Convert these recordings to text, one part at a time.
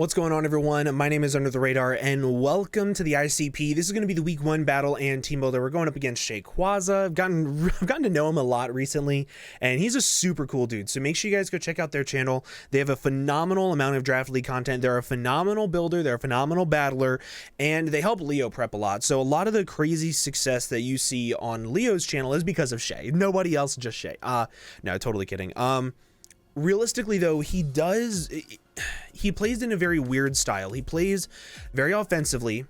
What's going on, everyone? My name is Under the Radar and welcome to the ICP. This is going to be the week 1 battle and team builder. We're going up against Shayquaza. I've gotten to know him a lot recently and he's a super cool dude. So make sure you guys go check out their channel. They have a phenomenal amount of draft league content. They're a phenomenal builder. They're a phenomenal battler and they help Leo prep a lot. So a lot of the crazy success that you see on Leo's channel is because of Shay. Nobody else, just Shay. No, totally kidding. Realistically though, he plays in a very weird style. He plays very offensively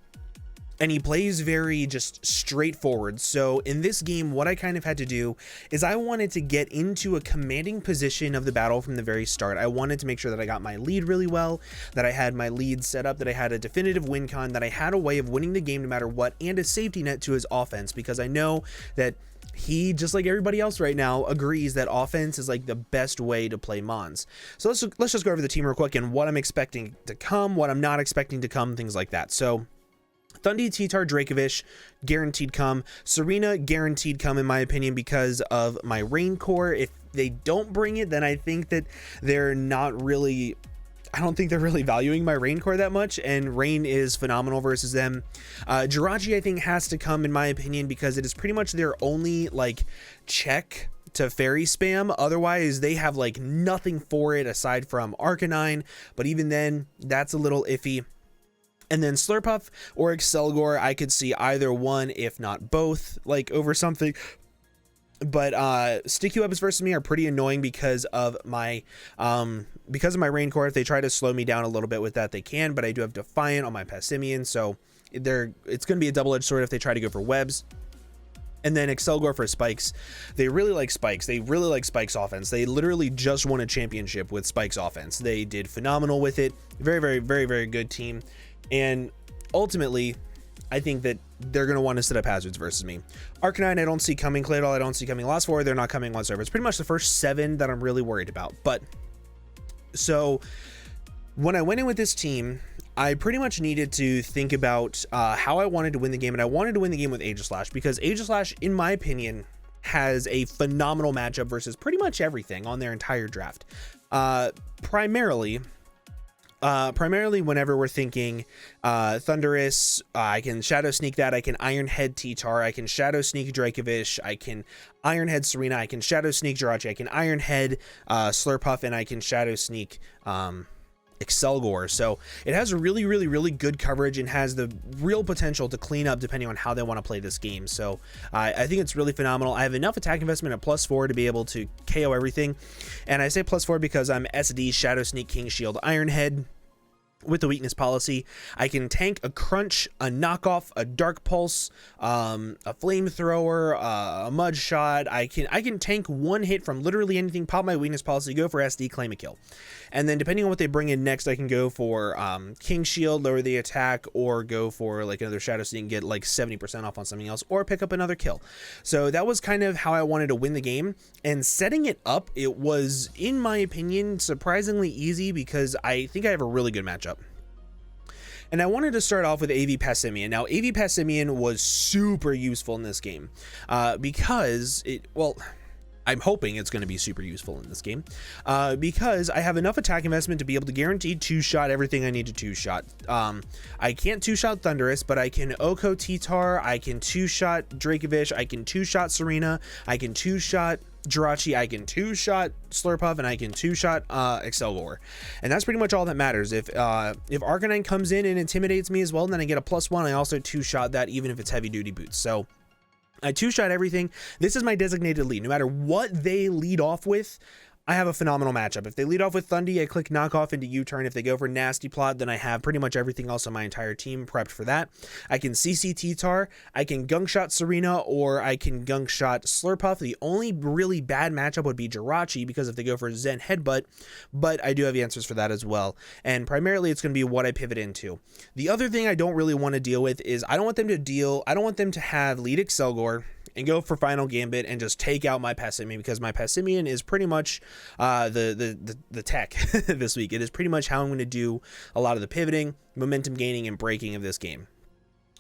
and he plays very just straightforward. So in this game, what I kind of had to do is I wanted to get into a commanding position of the battle from the very start. I wanted to make sure that I got my lead really well, that I had my lead set up, that I had a definitive win con, that I had a way of winning the game no matter what, and a safety net to his offense, because I know that he, just like everybody else right now, agrees that offense is like the best way to play Mons. So let's just go over the team real quick and what I'm expecting to come, what I'm not expecting to come, things like that. So Thundy, T-Tar, Dracovish, guaranteed come. Serena, guaranteed come in my opinion because of my Rain Core. If they don't bring it, then I think that they're not really... I don't think they're really valuing my Rain Core that much, and Rain is phenomenal versus them. Jirachi, I think, has to come in my opinion because it is pretty much their only like check to fairy spam. Otherwise, they have like nothing for it aside from Arcanine, but even then, that's a little iffy. And then Slurpuff or Excelgor, I could see either one, if not both, like over something. But sticky weapons versus me are pretty annoying because of my Rain Core. If they try to slow me down a little bit with that, they can, but I do have Defiant on my Passimian, so it's going to be a double-edged sword if they try to go for webs. And then Excelgor for spikes. They really like spikes. They really like Spike's offense. They literally just won a championship with Spike's offense. They did phenomenal with it. Very good team. And ultimately, I think that they're going to want to set up hazards versus me. Arcanine, I don't see coming. Claydol, I don't see coming. Last 4, they're not coming whatsoever. It's pretty much the first 7 that I'm really worried about. But so when I went in with this team, I pretty much needed to think about how I wanted to win the game. And I wanted to win the game with Aegislash because Aegislash, in my opinion, has a phenomenal matchup versus pretty much everything on their entire draft. Primarily whenever we're thinking Thundurus, I can Shadow Sneak that, I can Iron Head T-Tar, I can Shadow Sneak Dracovish, I can Iron Head Serena, I can Shadow Sneak Jirachi, I can Iron Head Slurpuff, and I can Shadow Sneak Excelgor. So it has a really good coverage and has the real potential to clean up depending on how they want to play this game. So I think it's really phenomenal. I have enough attack investment at +4 to be able to KO everything, and I say +4 because I'm SD, Shadow Sneak, King Shield, Iron Head. With the weakness policy, I can tank a Crunch, a Knockoff, a Dark Pulse, a Flamethrower, a Mud Shot. I can tank one hit from literally anything, pop my weakness policy, go for SD, claim a kill. And then depending on what they bring in next, I can go for King Shield, lower the attack, or go for like another Shadow Sneak and get like 70% off on something else, or pick up another kill. So that was kind of how I wanted to win the game. And setting it up, it was, in my opinion, surprisingly easy because I think I have a really good matchup. And I wanted to start off with AV Passimian. Now, AV Passimian was super useful in this game because I'm hoping it's going to be super useful in this game because I have enough attack investment to be able to guarantee 2-shot everything I need to 2-shot. I can't 2-shot Thundurus, but I can Oko T-Tar, I can 2-shot Dracovish, I can 2-shot Serena, I can 2-shot Jirachi, I can 2-shot Slurpuff, and I can 2-shot Excelgor. And that's pretty much all that matters. If Arcanine comes in and intimidates me as well, then I get a +1. I also 2-shot that even if it's heavy duty boots. So I 2-shot everything. This is my designated lead. No matter what they lead off with, I have a phenomenal matchup. If they lead off with Thundy, I click Knockoff into U-turn. If they go for Nasty Plot, then I have pretty much everything else on my entire team prepped for that. I can CC T-Tar, I can Gunk Shot Serena, or I can Gunk Shot Slurpuff. The only really bad matchup would be Jirachi because if they go for Zen Headbutt, but I do have answers for that as well. And primarily it's going to be what I pivot into. The other thing I don't really want to deal with is I don't want them to have lead Excelgor and go for Final Gambit and just take out my Passimian because my Passimian is pretty much the tech this week. It is pretty much how I'm going to do a lot of the pivoting, momentum gaining, and breaking of this game.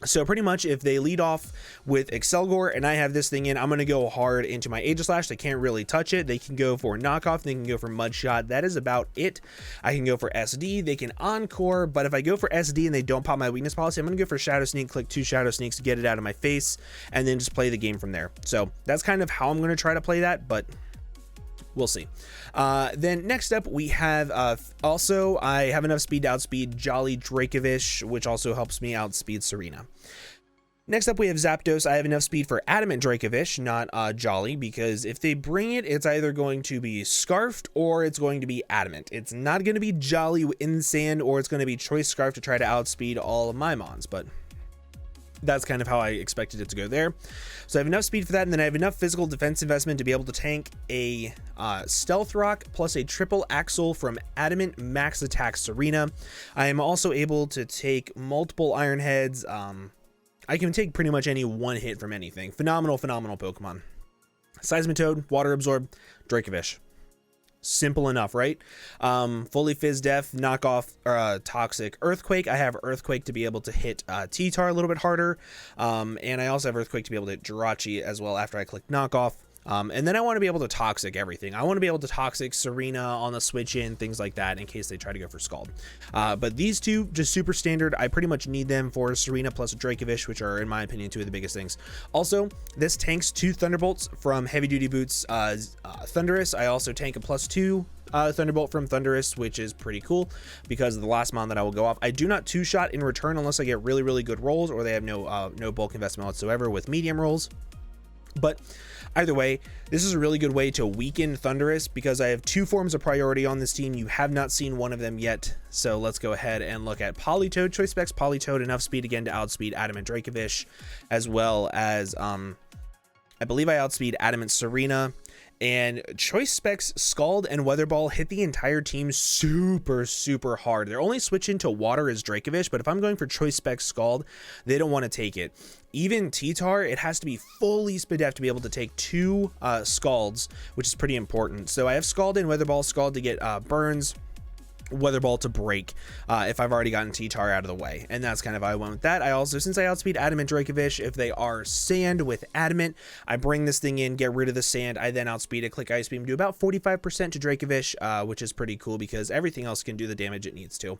So pretty much if they lead off with Excelgor and I have this thing in, I'm going to go hard into my Aegislash. They can't really touch it. They can go for knockoff. They can go for Mudshot. That is about it. I can go for SD. They can Encore. But if I go for SD and they don't pop my weakness policy, I'm going to go for Shadow Sneak, click 2 Shadow Sneaks to get it out of my face, and then just play the game from there. So that's kind of how I'm going to try to play that, but we'll see. Then next up we have also I have enough speed to outspeed Jolly Dracovish, which also helps me outspeed Serena. Next up we have Zapdos. I have enough speed for Adamant Dracovish, not Jolly, because if they bring it, it's either going to be Scarfed or it's going to be Adamant. It's not going to be Jolly in Sand, or it's going to be Choice Scarf to try to outspeed all of my mons, but that's kind of how I expected it to go there. So I have enough speed for that, and then I have enough physical defense investment to be able to tank a Stealth Rock plus a triple Axle from Adamant Max Attack Serena. I am also able to take multiple Iron Heads. I can take pretty much any one hit from anything. Phenomenal Pokemon. Seismitoad, Water Absorb, Dracovish. Simple enough, right? Fully Fizz Def, knockoff Toxic Earthquake. I have Earthquake to be able to hit T-Tar a little bit harder, and I also have Earthquake to be able to hit Jirachi as well after I click knockoff. And then I want to be able to Toxic everything. I want to be able to Toxic Serena on the switch in, things like that, in case they try to go for Scald. But these two, just super standard. I pretty much need them for Serena plus Dracovish, which are, in my opinion, two of the biggest things. Also, this tanks 2 Thunderbolts from Heavy Duty Boots Thundurus. I also tank a +2 Thunderbolt from Thundurus, which is pretty cool because of the last mon that I will go off. I do not 2-shot in return unless I get really good rolls or they have no bulk investment whatsoever with medium rolls. But either way, this is a really good way to weaken Thundurus because I have 2 forms of priority on this team. You have not seen one of them yet. So let's go ahead and look at Politoed. Choice Specs Politoed, enough speed again to outspeed Adamant Dracovish, as well as I believe I outspeed Adamant Serena. And Choice Specs Scald and Weather Ball hit the entire team super hard. They're only switching to Water as Dracovish, but if I'm going for Choice Specs Scald, they don't want to take it. Even T-Tar, it has to be fully Spidef to be able to take 2 Scalds, which is pretty important. So I have Scald and Weather Ball. Scald to get burns, Weather Ball to break if I've already gotten T-Tar out of the way, and that's kind of how I went with that. I also, since I outspeed Adamant Dracovish, if they are Sand with Adamant, I bring this thing in, get rid of the Sand, I then outspeed it, click Ice Beam, do about 45% to Dracovish, which is pretty cool because everything else can do the damage it needs to.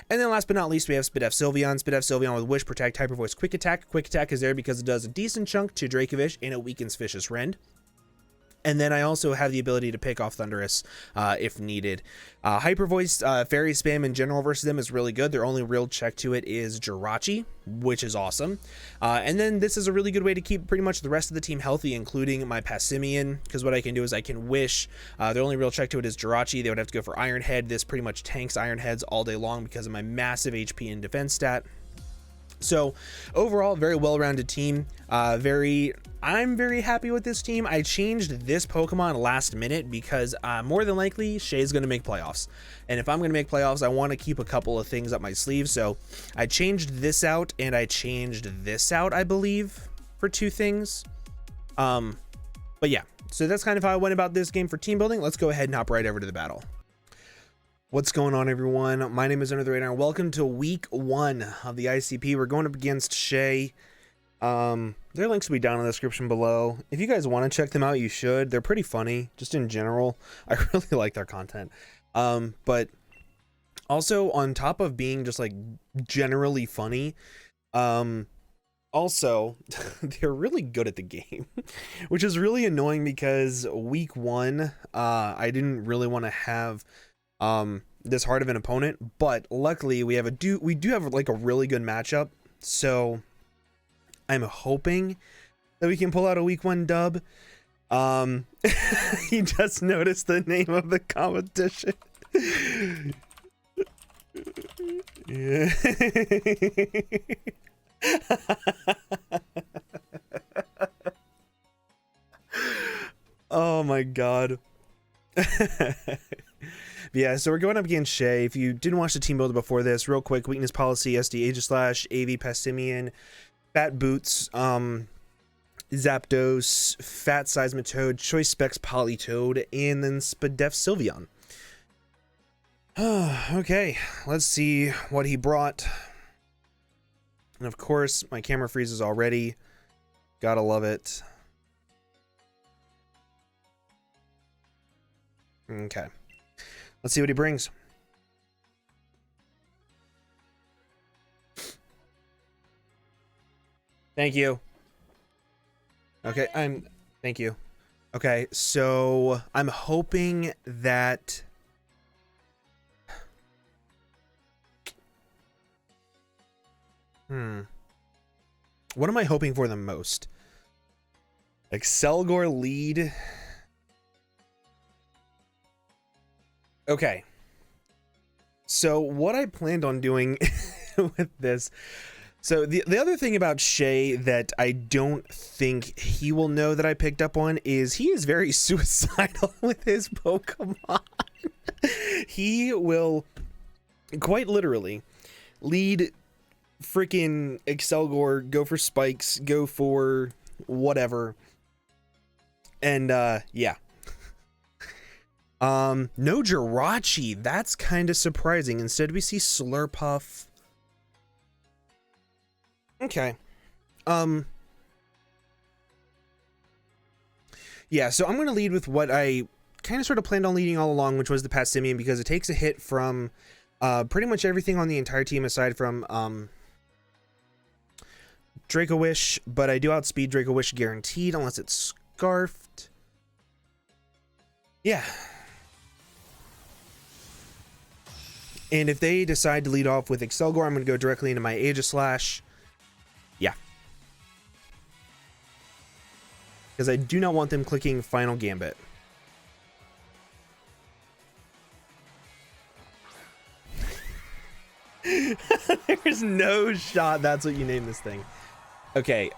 And then last but not least, we have Spidef Sylveon. Spidef Sylveon with Wish, Protect, Hyper Voice, Quick Attack. Quick Attack is there because it does a decent chunk to Dracovish and it weakens Vicious Rend. And then I also have the ability to pick off Thundurus if needed. Hyper Voice, Fairy Spam in general versus them is really good. Their only real check to it is Jirachi, which is awesome. And then this is a really good way to keep pretty much the rest of the team healthy, including my Passimian, because what I can do is I can Wish. The only real check to it is Jirachi. They would have to go for Iron Head. This pretty much tanks Iron Heads all day long because of my massive HP and defense stat. So overall, very well-rounded team. I'm very happy with this team. I changed this Pokemon last minute because more than likely Shay's going to make playoffs, and if I'm going to make playoffs, I want to keep a couple of things up my sleeve. So I changed this out and I changed this out, I believe, for 2 things. But yeah, so that's kind of how I went about this game for team building. Let's go ahead and hop right over to the battle. What's going on, everyone? My name is Under the Radar, and welcome to week 1 of the ICP. We're going up against Shay. Their links will be down in the description below. If you guys want to check them out, you should. They're pretty funny, just in general. I really like their content. But also, on top of being just like generally funny, also they're really good at the game, which is really annoying because week 1, I didn't really want to have this hard of an opponent, but luckily we do have like a really good matchup, so I'm hoping that we can pull out a week 1 dub. He just noticed the name of the competition. Yeah. Oh my god. Yeah, so we're going up against Shay. If you didn't watch the team builder before this, real quick: weakness policy, SD Aegislash, AV Passimian, Fat Boots, Zapdos, Fat Seismitoad, Choice Specs Politoed, and then Spidef Sylveon. Okay, let's see what he brought. And of course, my camera freezes already. Gotta love it. Okay. Let's see what he brings. Thank you. Okay, thank you. Okay, so I'm hoping that what am I hoping for the most? Excelgor lead. Okay. So what I planned on doing with this. So the other thing about Shay that I don't think he will know that I picked up on is he is very suicidal with his Pokemon. He will quite literally lead freaking Excelgor, go for spikes, go for whatever. And yeah. No Jirachi. That's kind of surprising. Instead we see Slurpuff. Okay. Yeah, so I'm going to lead with what I kind of sort of planned on leading all along, which was the Passimian, because it takes a hit from pretty much everything on the entire team aside from Draco Wish, but I do outspeed Draco Wish guaranteed unless it's Scarfed. Yeah. And if they decide to lead off with Excelgor, I'm going to go directly into my Aegislash. Yeah. Because I do not want them clicking Final Gambit. There's no shot that's what you name this thing. Okay,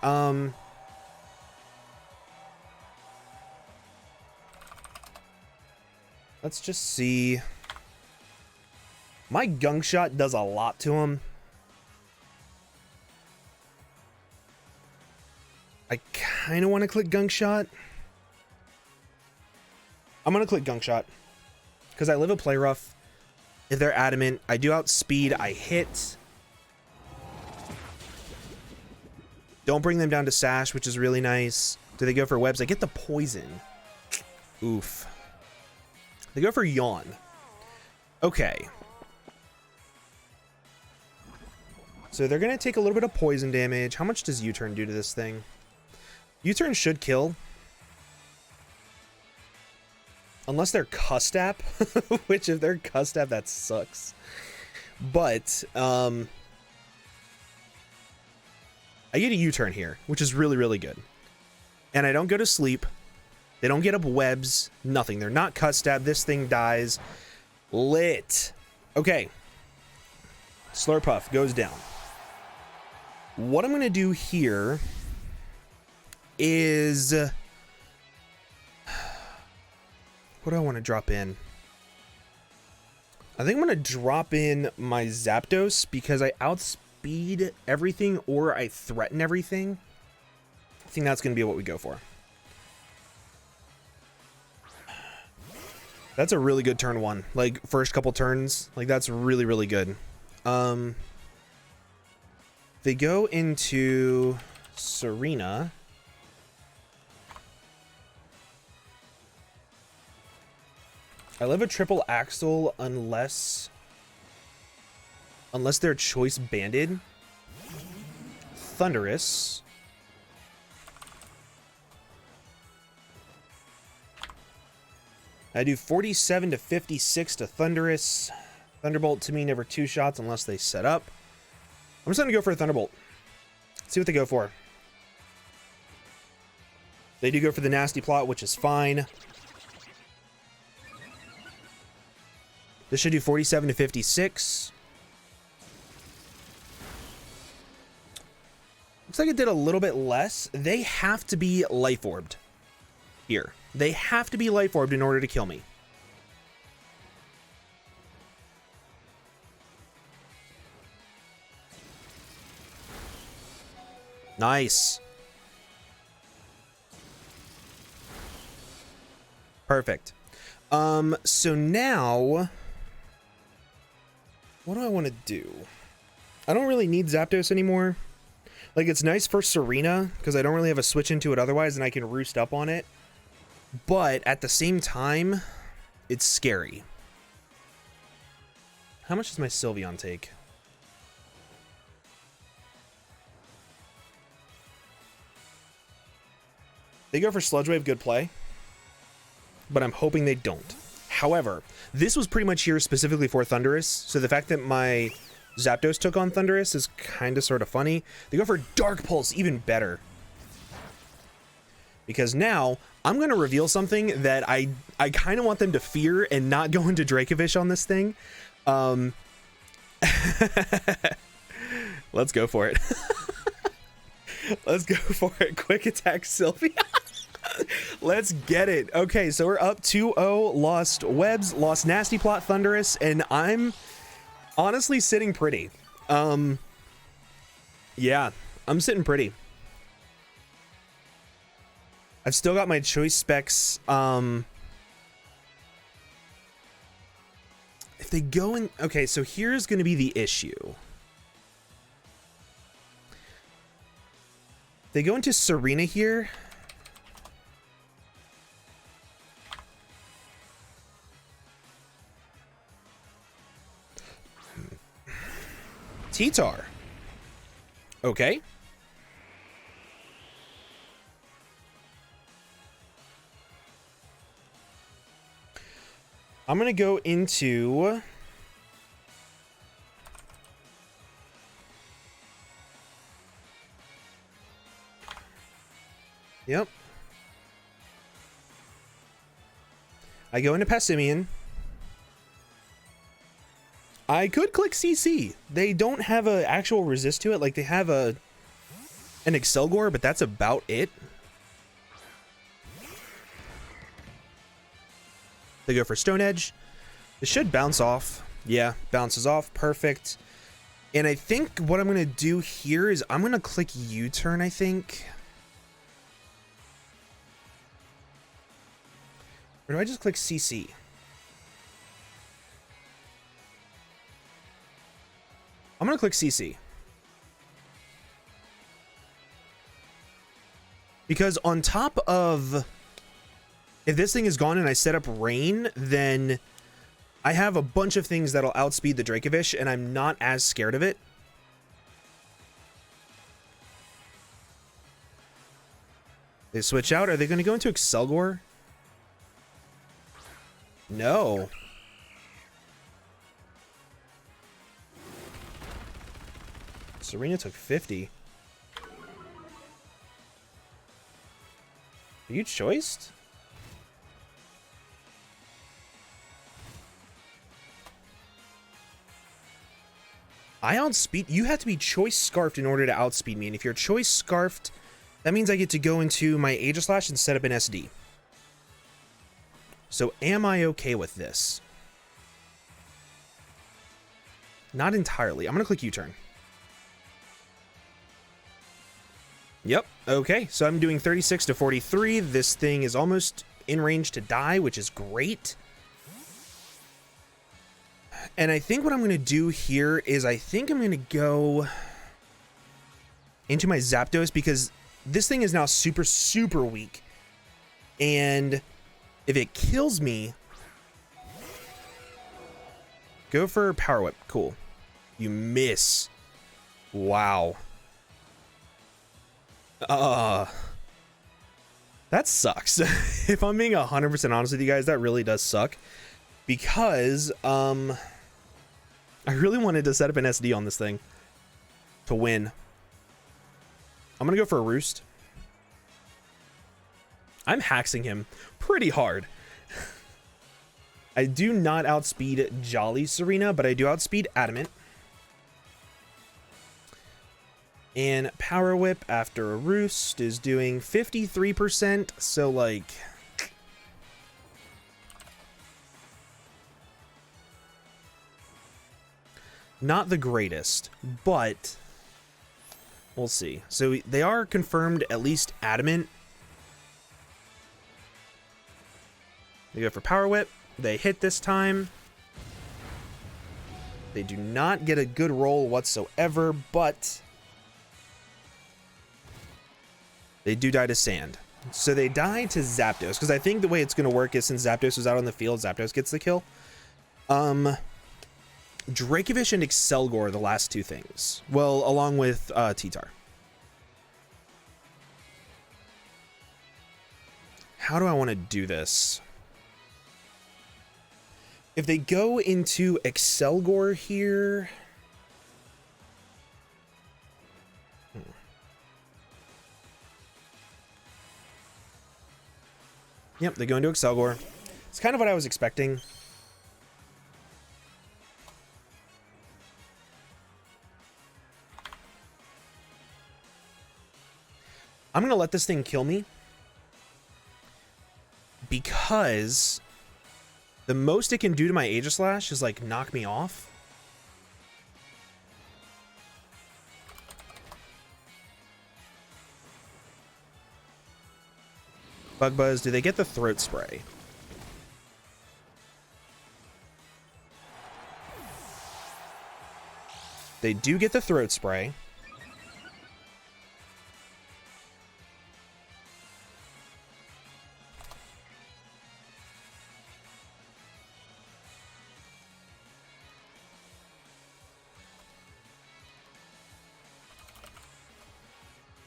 let's just see. My Gunk Shot does a lot to him. I kind of want to click Gunk Shot. I'm going to click Gunk Shot because I live a Play Rough. If they're adamant, I do outspeed, I hit. Don't bring them down to Sash, which is really nice. Do they go for Webs? I get the Poison. Oof. They go for Yawn. Okay. So they're going to take a little bit of poison damage. How much does U-Turn do to this thing? U-Turn should kill. Unless they're Custap, which if they're Custap, that sucks. But, I get a U-Turn here, which is really, really good. And I don't go to sleep. They don't get up webs. Nothing. They're not Custap. This thing dies. Lit. Okay. Slurpuff goes down. What I'm going to do here is... what do I want to drop in? I think I'm going to drop in my Zapdos because I outspeed everything or I threaten everything. I think that's going to be what we go for. That's a really good turn one. Like, first couple turns. Like, that's really, really good. They go into Serena. I live a triple Axel unless they're choice banded. Thunderous. I do 47 to 56 to Thunderous. Thunderbolt to me never two shots unless they set up. I'm just gonna go for a Thunderbolt. See what they go for. They do go for the nasty plot, which is fine. This should do 47 to 56. Looks like it did a little bit less. They have to be Life Orbed here. They have to be Life Orbed in order to kill me. Nice. Perfect. So now, what do I want to do? I don't really need Zapdos anymore. Like, it's nice for Serena, because I don't really have a switch into it otherwise, and I can roost up on it. But, at the same time, it's scary. How much does my Sylveon take? They go for Sludge Wave, good play. But I'm hoping they don't. However, this was pretty much here specifically for Thundurus, so the fact that my Zapdos took on Thundurus is kind of sort of funny. They go for Dark Pulse, even better. Because now, I'm going to reveal something that I kind of want them to fear and not go into Dracovish on this thing. Let's go for it. Let's go for it. Quick attack Sylvia. Let's get it. Okay, so we're up 2-0. Lost Webs, lost Nasty Plot, Thundurus, and I'm honestly sitting pretty. Yeah, I'm sitting pretty. I've still got my choice specs. If they go in... Okay, so here's going to be the issue. They go into Serena here. T-Tar. Okay. I'm going to go into... Yep. I go into Passimian. I could click CC. They don't have an actual resist to it. Like, they have an Excelgor, but that's about it. They go for Stone Edge. It should bounce off. Yeah, bounces off. Perfect. And I think what I'm going to do here is I'm going to click U-turn, I think. Or do I just click CC? I'm going to click CC. Because on top of... If this thing is gone and I set up Rain, then I have a bunch of things that'll outspeed the Dracovish, and I'm not as scared of it. They switch out. Are they going to go into Excelgor? No. Serena took 50. Are you choiced? I outspeed. You have to be choice scarfed in order to outspeed me. And if you're choice scarfed, that means I get to go into my Aegislash and set up an SD. So am I okay with this? Not entirely. I'm going to click U-turn. Yep. Okay. So I'm doing 36 to 43. This thing is almost in range to die, which is great. And I think what I'm going to do here is I think I'm going to go into my Zapdos because this thing is now super, super weak. And if it kills me, go for Power Whip. Cool. You miss. Wow. That sucks. If I'm being 100% honest with you guys, that really does suck. Because, I really wanted to set up an SD on this thing to win. I'm going to go for a Roost. I'm haxing him pretty hard. I do not outspeed Jolly Serena, but I do outspeed Adamant. And Power Whip after a Roost is doing 53%, so like... Not the greatest, but we'll see. So they are confirmed at least Adamant. They go for Power Whip. They hit this time. They do not get a good roll whatsoever, but they do die to Sand. So they die to Zapdos, because I think the way it's going to work is since Zapdos was out on the field, Zapdos gets the kill. Dracovish and Excelgor are the last two things. Well, along with T-Tar. How do I want to do this? If they go into Excelgor here... Yep, they go into Excelgor. It's kind of what I was expecting. I'm going to let this thing kill me. Because the most it can do to my Aegislash is like knock me off. Bug Buzz, do they get the Throat Spray? They do get the Throat Spray.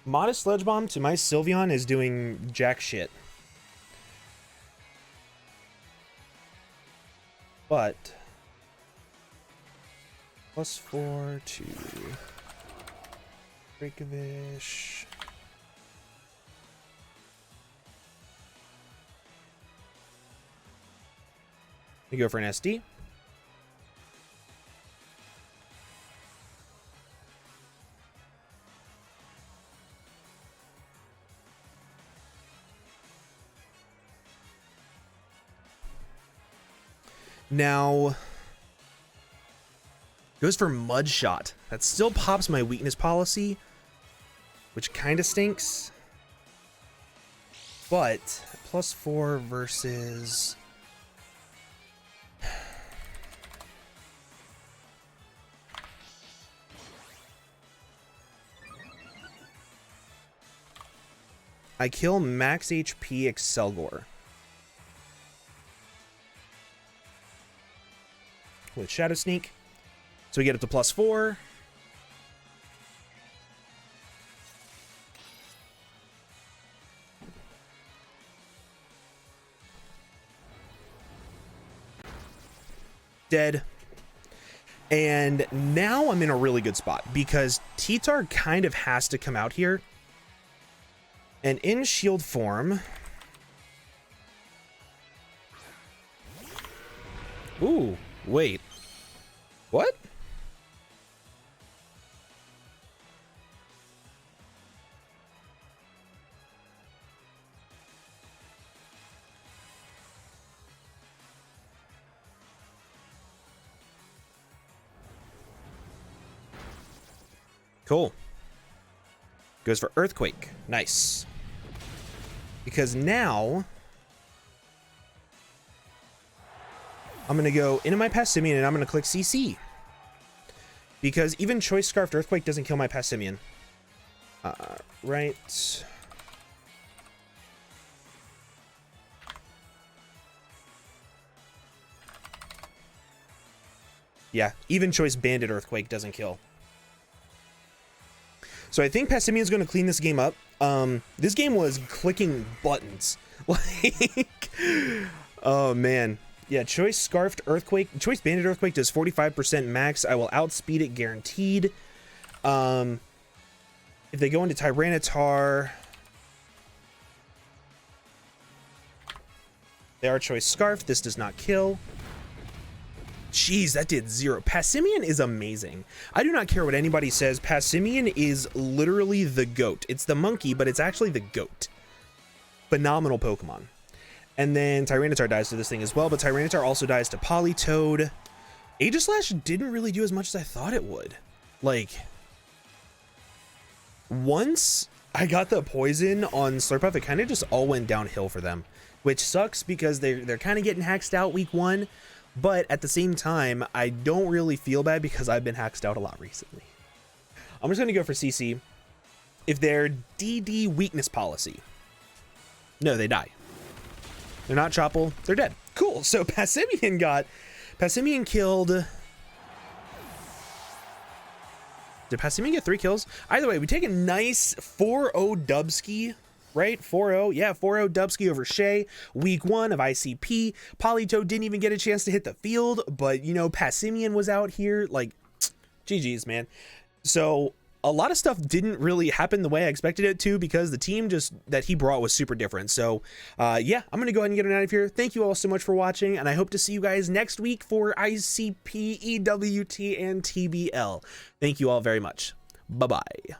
Modest Sledge Bomb to my Sylveon is doing jack shit. But +4 to Dracovish. We go for an SD. Now, goes for Mud Shot. That still pops my weakness policy, which kind of stinks. But +4 versus... I kill max HP Excelgor. With Shadow Sneak. So we get up to +4. Dead. And now I'm in a really good spot because T-Tar kind of has to come out here. And in shield form... Ooh, wait. What? Cool. Goes for Earthquake. Nice. Because now I'm going to go into my Passimian and I'm going to click CC. Because even Choice Scarfed Earthquake doesn't kill my Passimian. Right. Yeah, even Choice Banded Earthquake doesn't kill. So I think Passimian's going to clean this game up. This game was clicking buttons. Like, oh man. Yeah, Choice Scarfed Earthquake. Choice Banded Earthquake does 45% max. I will outspeed it guaranteed. If they go into Tyranitar, they are Choice Scarf. This does not kill. Jeez, that did 0. Passimian is amazing. I do not care what anybody says. Passimian is literally the GOAT. It's the monkey, but it's actually the GOAT. Phenomenal Pokemon. And then Tyranitar dies to this thing as well, but Tyranitar also dies to Politoed. Aegislash didn't really do as much as I thought it would. Like, once I got the poison on Slurpuff, it kind of just all went downhill for them, which sucks because they're kind of getting hacked out week 1. But at the same time, I don't really feel bad because I've been hacked out a lot recently. I'm just going to go for CC. If they're DD weakness policy, no, they die. They're not Chopple, they're dead. Cool, so Passimian killed... Did Passimian get 3 kills? Either way, we take a nice 4-0 dubski, right? 4-0, yeah, 4-0 dubski over Shay. Week 1 of ICP. Polytoad didn't even get a chance to hit the field, but, you know, Passimian was out here. Like, GG's, man. So a lot of stuff didn't really happen the way I expected it to because the team that he brought was super different. So yeah, I'm gonna go ahead and get it out of here. Thank you all so much for watching, and I hope to see you guys next week for ICP, EWT, and TBL. Thank you all very much. Bye bye.